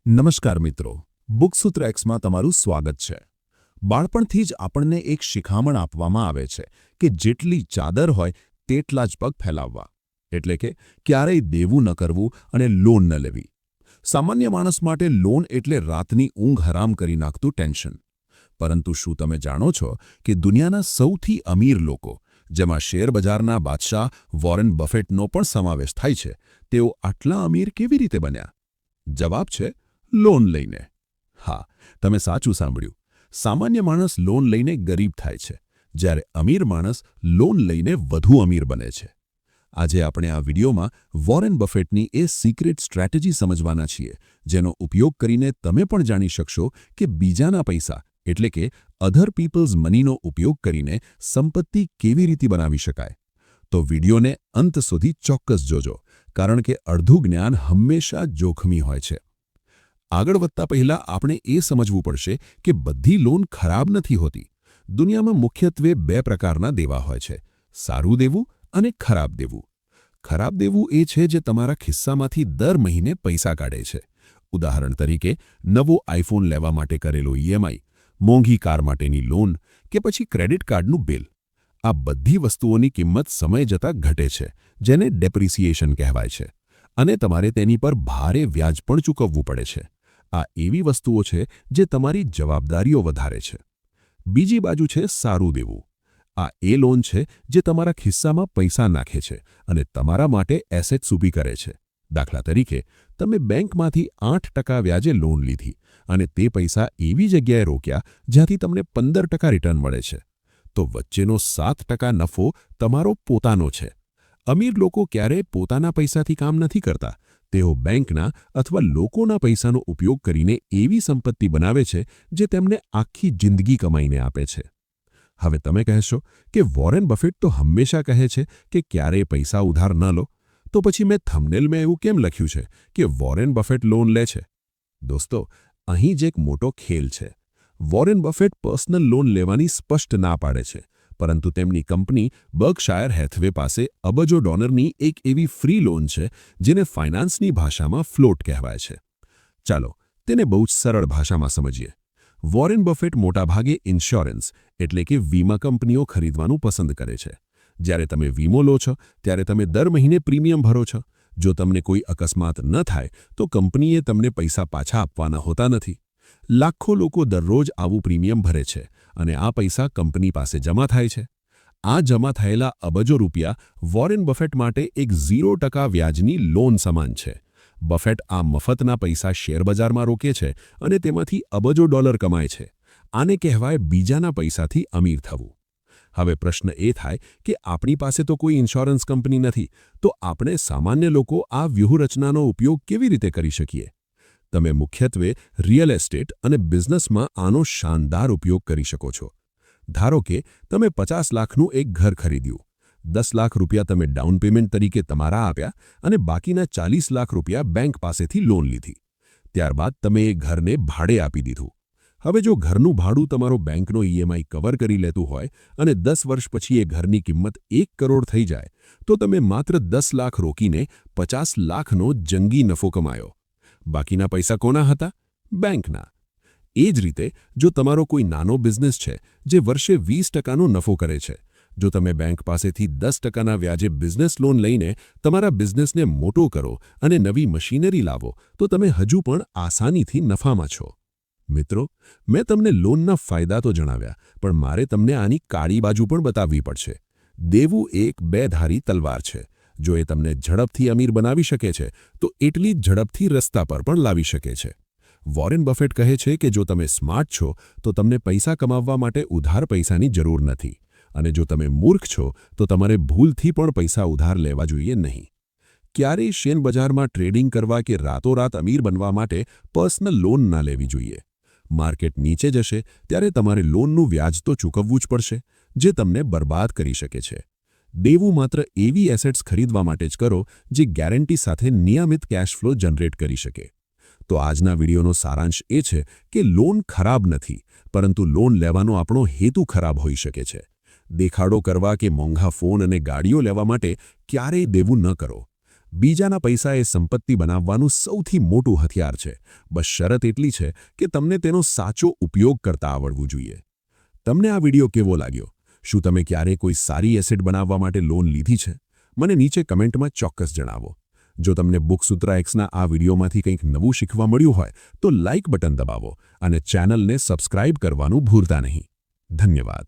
નમસ્કાર મિત્રો, બુકસૂત્ર એક્સમાં તમારું સ્વાગત છે। બાળપણથી જ આપણને એક શિખામણ આપવામાં આવે છે કે જેટલી ચાદર હોય તેટલા જ પગ ફેલાવવા, એટલે કે ક્યારેય દેવું ન કરવું અને લોન ન લેવી। સામાન્ય માણસ માટે લોન એટલે રાતની ઊંઘ હરામ કરી નાખતું ટેન્શન। પરંતુ શું તમે જાણો છો કે દુનિયાના સૌથી અમીર લોકો, જેમાં શેરબજારના બાદશાહ વોરેન બફેટનો પણ સમાવેશ થાય છે, તેઓ આટલા અમીર કેવી રીતે બન્યા? જવાબ છે લોન લઈને। હા, તમે સાચું સાંભળ્યું। સામાન્ય માણસ લોન લઈને ગરીબ થાય છે, જ્યારે અમીર માણસ લોન લઈને વધુ અમીર બને છે। આજે આપણે આ વિડીયોમાં વોરેન બફેટની એ સિક્રેટ સ્ટ્રેટેજી સમજવાના છીએ, જેનો ઉપયોગ કરીને તમે પણ જાણી શકશો કે બીજાના પૈસા એટલે કે અધર પીપલ્સ મનીનો ઉપયોગ કરીને સંપત્તિ કેવી રીતે બનાવી શકાય। તો વિડીયોને અંત સુધી ચોક્કસ જોજો, કારણ કે અડધું જ્ઞાન હંમેશા જોખમી હોય છે। આગળ વધતા પહેલાં આપણે એ સમજવું પડશે કે બધી લોન ખરાબ નથી હોતી। દુનિયામાં મુખ્યત્વે બે પ્રકારના દેવા હોય છે, સારું દેવું અને ખરાબ દેવું। ખરાબ દેવું એ છે જે તમારા ખિસ્સામાંથી દર મહિને પૈસા કાઢે છે। ઉદાહરણ તરીકે, નવો આઈફોન લેવા માટે કરેલો ઈએમઆઈ, મોંઘી કાર માટેની લોન કે પછી ક્રેડિટ કાર્ડનું બિલ। આ બધી વસ્તુઓની કિંમત સમય જતાં ઘટે છે, જેને ડેપ્રિસિએશન કહેવાય છે, અને તમારે તેની પર ભારે વ્યાજ પણ ચૂકવવું પડે છે। આ એવી વસ્તુઓ છે જે તમારી જવાબદારીઓ વધારે છે। બીજી બાજુ છે સારું દેવું। આ એ લોન છે જે તમારા ખિસ્સામાં પૈસા નાખે છે અને તમારા માટે એસેટ્સ ઊભી કરે છે। દાખલા તરીકે, તમે બેંકમાંથી 8% વ્યાજે લોન લીધી અને તે પૈસા એવી જગ્યાએ રોક્યા જ્યાંથી તમને 15% રિટર્ન મળે છે, તો વચ્ચેનો 7% નફો તમારો પોતાનો છે। અમીર લોકો ક્યારેય પોતાના પૈસાથી કામ નથી કરતા, તેઓ બેંકના અથવા લોકોના પૈસાનો ઉપયોગ કરીને એવી સંપત્તિ બનાવે છે જે તેમને આખી જિંદગી કમાઈને આપે છે। હવે તમે કહેશો કે વોરેન બફેટ તો હંમેશા કહે છે કે ક્યારેય પૈસા ઉધાર ન લો, તો પછી મેં થંબનેલમાં એવું કેમ લખ્યું છે કે વોરેન બફેટ લોન લે છે? દોસ્તો, અહીં જ એક મોટો ખેલ છે। વોરેન બફેટ પર્સનલ લોન લેવાની સ્પષ્ટ ના પાડે છે, પરંતુ તેમની કંપની બર્કશાયર હેથવે પાસે અબજો ડોલરની એક એવી ફ્રી લોન છે જેને ફાઇનાન્સની ભાષામાં ફ્લોટ કહેવાય છે। ચાલો તેને બહુ જ સરળ ભાષામાં સમજીએ। વોરેન બફેટ મોટાભાગે ઇન્સ્યોરન્સ એટલે કે વીમા કંપનીઓ ખરીદવાનું પસંદ કરે છે। જ્યારે તમે વીમો લો છો ત્યારે તમે દર મહિને પ્રીમિયમ ભરો છો। જો તમને કોઈ અકસ્માત ન થાય તો કંપનીએ તમને પૈસા પાછા આપવાના હોતા નથી। લાખો લોકો દરરોજ આવું પ્રીમિયમ ભરે છે અને આ પૈસા કંપની પાસે જમા થાય છે। આ જમા થયેલા અબજો રૂપિયા વોરેન બફેટ માટે એક 0% વ્યાજની લોન સમાન છે। બફેટ આ મફતના પૈસા શેરબજારમાં રોકે છે અને તેમાંથી અબજો ડોલર કમાય છે। આને કહેવાય બીજાના પૈસાથી અમીર થવું। હવે પ્રશ્ન એ થાય કે આપણી પાસે તો કોઈ ઇન્સ્યોરન્સ કંપની નથી, તો આપણે સામાન્ય લોકો આ વ્યૂહરચનાનો ઉપયોગ કેવી રીતે કરી શકીએ? તમે મુખ્યત્વે રિયલ એસ્ટેટ અને બિઝનેસમાં આનો શાનદાર ઉપયોગ કરી શકો છો। ધારો કે તમે 50 લાખનું એક ઘર ખરીદ્યું, 10 લાખ રૂપિયા તમે ડાઉન પેમેન્ટ તરીકે તમારા આપ્યા અને બાકીના 40 લાખ રૂપિયા બેંક પાસેથી લોન લીધી। ત્યારબાદ તમે એ ઘરને ભાડે આપી દીધું। હવે જો ઘરનું ભાડું તમારો બેંકનો ઈએમઆઈ કવર કરી લેતું હોય અને 10 વર્ષ પછી એ ઘરની કિંમત 1 કરોડ થઈ જાય, તો તમે માત્ર 10 લાખ રોકીને 50 લાખનો જંગી નફો કમાયો। બાકીના પૈસા કોના હતા? બેંકના। એ જ રીતે જો તમારો કોઈ નાનો બિઝનેસ છે જે વર્ષે 20%નો નફો કરે છે, જો તમે બેંક પાસેથી 10%ના વ્યાજે બિઝનેસ લોન લઈને તમારા બિઝનેસને મોટો કરો અને નવી મશીનરી લાવો, તો તમે હજુ પણ આસાનીથી નફામાં છો। મિત્રો, મેં તમને લોનના ફાયદા તો જણાવ્યા, પણ મારે તમને આની કાળી બાજુ પણ બતાવવી પડશે। દેવું એક બેધારી તલવાર છે। જો એ તમને ઝડપથી અમીર બનાવી શકે છે, તો એટલી જ ઝડપથી રસ્તા પર પણ લાવી શકે છે। વોરેન બફેટ કહે છે કે જો તમે સ્માર્ટ છો તો તમને પૈસા કમાવવા માટે ઉધાર પૈસાની જરૂર નથી, અને જો તમે મૂર્ખ છો તો તમારે ભૂલથી પણ પૈસા ઉધાર લેવા જોઈએ નહીં। ક્યારેય શેરબજારમાં ટ્રેડિંગ કરવા કે રાતોરાત અમીર બનવા માટે પર્સનલ લોન ના લેવી જોઈએ। માર્કેટ નીચે જશે ત્યારે તમારે લોનનું વ્યાજ તો ચૂકવવું જ પડશે, જે તમને બરબાદ કરી શકે છે। દેવું માત્ર એવી એસેટ્સ ખરીદવા માટે જ કરો જે ગેરંટી સાથે નિયમિત કેશ ફ્લો જનરેટ કરી શકે। તો આજના વિડીયોનો સારાંશ એ છે કે લોન ખરાબ નથી, પરંતુ લોન લેવાનો આપણો હેતુ ખરાબ હોઈ શકે છે। દેખાડો કરવા કે મોંઘા ફોન અને ગાડીઓ લેવા માટે ક્યારેય દેવું ન કરો। બીજાના પૈસા એ સંપત્તિ બનાવવાનું સૌથી મોટું હથિયાર છે. બસ શરત એટલી છે કે તમને તેનો સાચો ઉપયોગ કરતા આવડવું જોઈએ. તમને આ વિડિયો કેવો લાગ્યો? શું તમે ક્યારેય કોઈ સારી એસેટ બનાવવા માટે લોન લીધી છે? મને નીચે કમેન્ટમાં ચોક્કસ જણાવો. જો તમને બુકસૂત્ર એક્સના આ વિડિયોમાંથી કંઈક નવું શીખવા મળ્યું હોય તો લાઇક બટન દબાવો અને ચેનલને સબસ્ક્રાઇબ કરવાનું ભૂલતા નહીં. ધન્યવાદ.